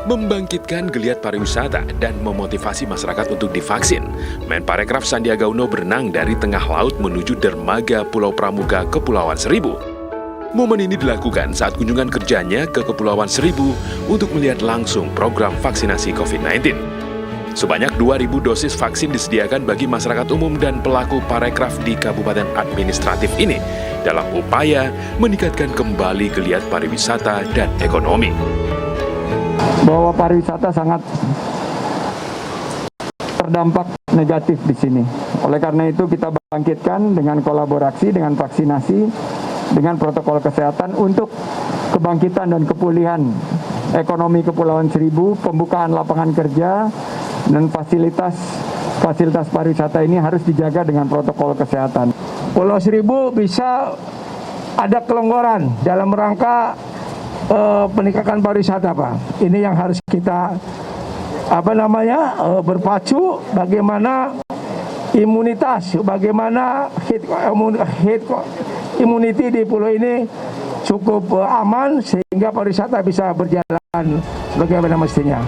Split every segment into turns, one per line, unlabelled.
Membangkitkan geliat pariwisata dan memotivasi masyarakat untuk divaksin, Menparekraf Sandiaga Uno berenang dari tengah laut menuju dermaga Pulau Pramuka, Kepulauan Seribu. Momen ini dilakukan saat kunjungan kerjanya ke Kepulauan Seribu untuk melihat langsung program vaksinasi COVID-19. Sebanyak 2.000 dosis vaksin disediakan bagi masyarakat umum dan pelaku parekraf di kabupaten administratif ini dalam upaya meningkatkan kembali geliat pariwisata dan ekonomi.
Bahwa pariwisata sangat terdampak negatif di sini. Oleh karena itu kita bangkitkan dengan kolaborasi, dengan vaksinasi, dengan protokol kesehatan untuk kebangkitan dan kepulihan ekonomi Kepulauan Seribu, pembukaan lapangan kerja, dan fasilitas pariwisata ini harus dijaga dengan protokol kesehatan.
Pulau Seribu bisa ada kelonggaran dalam rangka peningkatan pariwisata, Pak. Ini yang harus kita berpacu bagaimana imunitas, bagaimana immunity di pulau ini cukup aman sehingga pariwisata bisa berjalan sebagaimana mestinya.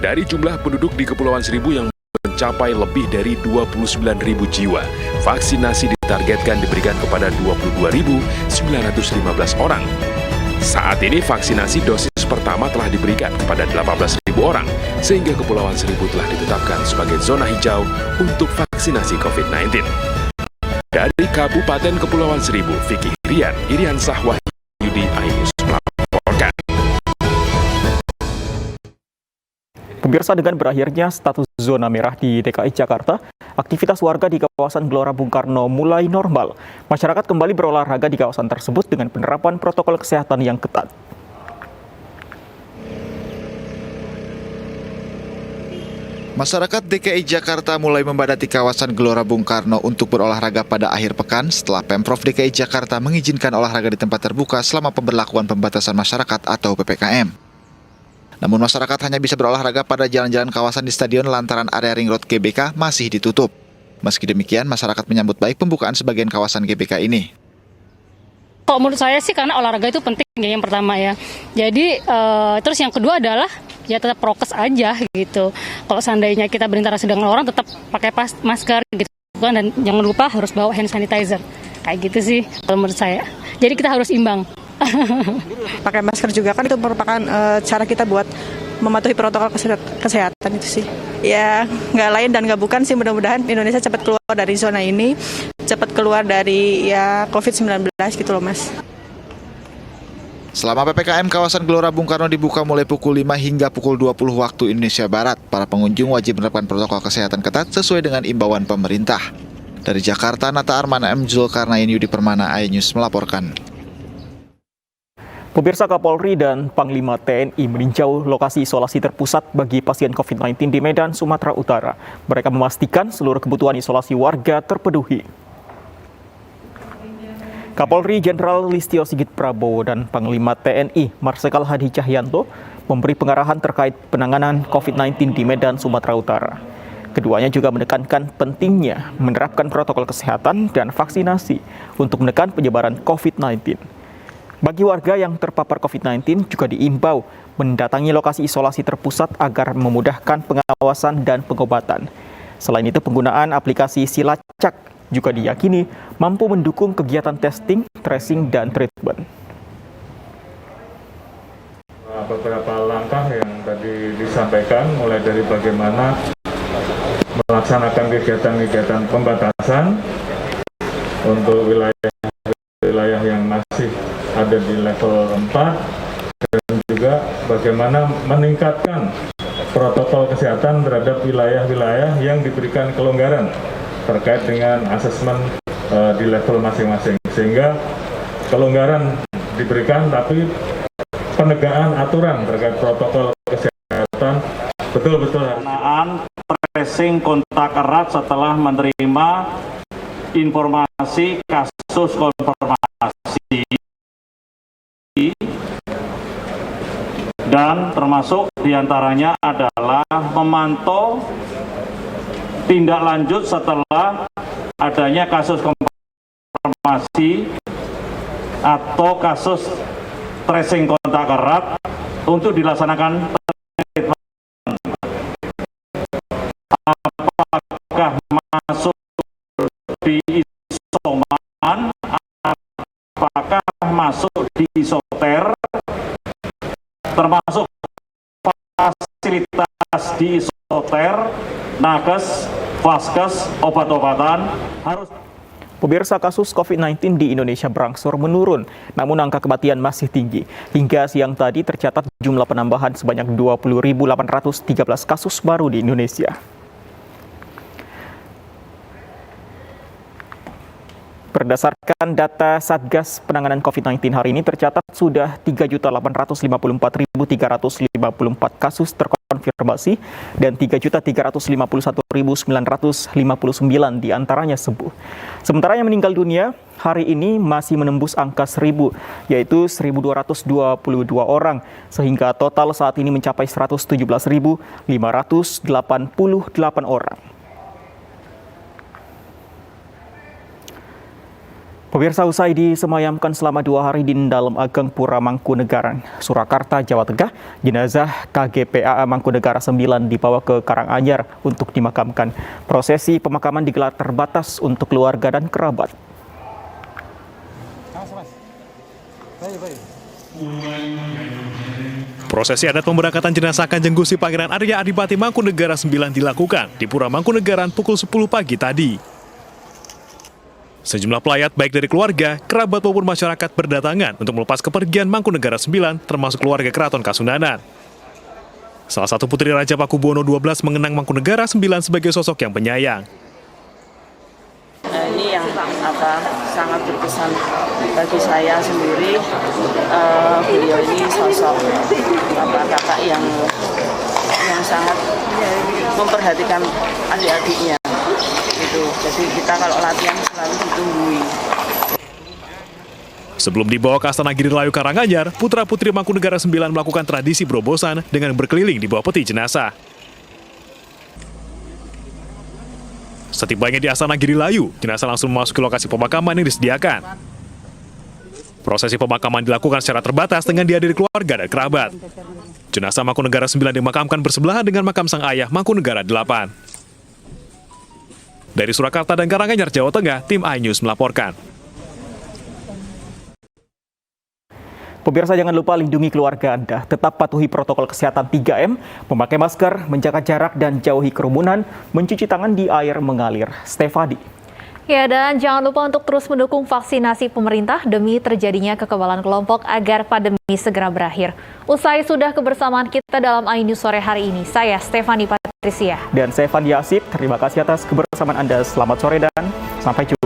Dari jumlah penduduk di Kepulauan Seribu yang mencapai lebih dari 29.000 jiwa, vaksinasi ditargetkan diberikan kepada 22.915 orang. Saat ini vaksinasi dosis pertama telah diberikan kepada 18.000 orang, sehingga Kepulauan Seribu telah ditetapkan sebagai zona hijau untuk vaksinasi COVID-19. Dari Kabupaten Kepulauan Seribu, Vicky Irian Sahwahyudi, iNews melaporkan.
Pemirsa, dengan berakhirnya status zona merah di DKI Jakarta, aktivitas warga di kawasan Gelora Bung Karno mulai normal. Masyarakat kembali berolahraga di kawasan tersebut dengan penerapan protokol kesehatan yang ketat.
Masyarakat DKI Jakarta mulai membadati kawasan Gelora Bung Karno untuk berolahraga pada akhir pekan setelah Pemprov DKI Jakarta mengizinkan olahraga di tempat terbuka selama pemberlakuan pembatasan masyarakat atau PPKM. Namun masyarakat hanya bisa berolahraga pada jalan-jalan kawasan di stadion lantaran area Ring Road GBK masih ditutup. Meski demikian, masyarakat menyambut baik pembukaan sebagian kawasan GBK ini.
Kalau menurut saya sih karena olahraga itu penting ya, yang pertama ya. Jadi terus yang kedua adalah ya tetap prokes aja gitu. Kalau seandainya kita berinteraksi dengan orang tetap pakai masker gitu kan, dan jangan lupa harus bawa hand sanitizer. Kayak gitu sih kalau menurut saya. Jadi kita harus imbang.
Pakai masker juga kan itu merupakan cara kita buat mematuhi protokol kesehatan itu sih. Ya nggak lain dan nggak bukan sih, mudah-mudahan Indonesia cepat keluar dari zona ini, cepat keluar dari ya COVID-19 gitu loh Mas.
Selama PPKM, kawasan Gelora Bung Karno dibuka mulai pukul 5 hingga pukul 20 waktu Indonesia Barat. Para pengunjung wajib menerapkan protokol kesehatan ketat sesuai dengan imbauan pemerintah. Dari Jakarta, Nata Armana M. Zulkarnain, Yudi Permana, iNews melaporkan.
Pemirsa, Kapolri dan Panglima TNI meninjau lokasi isolasi terpusat bagi pasien COVID-19 di Medan, Sumatera Utara. Mereka memastikan seluruh kebutuhan isolasi warga terpenuhi. Kapolri Jenderal Listio Sigit Prabowo dan Panglima TNI Marsikal Hadi Cahyanto memberi pengarahan terkait penanganan COVID-19 di Medan, Sumatera Utara. Keduanya juga menekankan pentingnya menerapkan protokol kesehatan dan vaksinasi untuk menekan penyebaran COVID-19. Bagi warga yang terpapar COVID-19 juga diimbau mendatangi lokasi isolasi terpusat agar memudahkan pengawasan dan pengobatan. Selain itu, penggunaan aplikasi Silacak juga diyakini mampu mendukung kegiatan testing, tracing, dan treatment.
Beberapa langkah yang tadi disampaikan, mulai dari bagaimana melaksanakan kegiatan-kegiatan pembatasan untuk wilayah yang masih ada di level 4, dan juga bagaimana meningkatkan protokol kesehatan terhadap wilayah-wilayah yang diberikan kelonggaran terkait dengan asesmen di level masing-masing, sehingga kelonggaran diberikan tapi penegakan aturan terkait protokol kesehatan betul-betul
penanganan tracing kontak erat setelah menerima informasi kasus konfirmasi, dan termasuk diantaranya adalah memantau tindak lanjut setelah adanya kasus konfirmasi atau kasus tracing kontak erat untuk dilaksanakan apakah masuk di isoter, termasuk fasilitas di isoter, nakes, vaskes, obat-obatan harus.
Pemirsa, kasus COVID-19 di Indonesia berangsur menurun, namun angka kematian masih tinggi. Hingga siang tadi tercatat jumlah penambahan sebanyak 20.813 kasus baru di Indonesia. Berdasarkan data Satgas Penanganan COVID-19 hari ini tercatat sudah 3.854.354 kasus terkonfirmasi dan 3.351.959 diantaranya sembuh. Sementara yang meninggal dunia hari ini masih menembus angka 1.000, yaitu 1.222 orang, sehingga total saat ini mencapai 117.588 orang. Pemirsa, usai disemayamkan selama 2 hari di dalam Ageng Pura Mangkunegaran, Surakarta, Jawa Tengah, jenazah KGPAA Mangkunegaran 9 dibawa ke Karanganyar untuk dimakamkan. Prosesi pemakaman digelar terbatas untuk keluarga dan kerabat.
Prosesi adat pemberangkatan jenazah Kanjeng Gusti Pangeran Arya Adipati Mangkunegaran 9 dilakukan di Pura Mangkunegaran pukul 10 pagi tadi. Sejumlah pelayat baik dari keluarga, kerabat maupun masyarakat berdatangan untuk melepas kepergian Mangkunegaran 9 termasuk keluarga Keraton Kasundanan. Salah satu putri Raja Pakubuwono XII mengenang Mangkunegaran 9 sebagai sosok yang penyayang.
Ini yang sangat berkesan bagi saya sendiri. Beliau ini sosok kakak yang sangat memperhatikan adik-adiknya. Jadi kita kalau latihan selalu ditunggui.
Sebelum dibawa ke Astana Giri Layu Karanganyar, putra-putri Mangkunegaran 9 melakukan tradisi berobosan dengan berkeliling di bawah peti jenazah. Setibanya di Astana Giri Layu, jenazah langsung memasuki lokasi pemakaman yang disediakan. Prosesi pemakaman dilakukan secara terbatas dengan dihadiri keluarga dan kerabat. Jenazah Mangkunegaran 9 dimakamkan bersebelahan dengan makam sang ayah Mangkunegaran 8. Dari Surakarta dan Karanganyar, Jawa Tengah, tim iNews melaporkan.
Pemirsa, jangan lupa lindungi keluarga Anda. Tetap patuhi protokol kesehatan 3M, memakai masker, menjaga jarak, dan jauhi kerumunan, mencuci tangan di air mengalir. Stefadi.
Ya, dan jangan lupa untuk terus mendukung vaksinasi pemerintah demi terjadinya kekebalan kelompok agar pandemi segera berakhir. Usai sudah kebersamaan kita dalam iNews sore hari ini, saya Stefani Patricia.
Dan saya Fandi Asip, terima kasih atas kebersamaan Anda. Selamat sore dan sampai jumpa.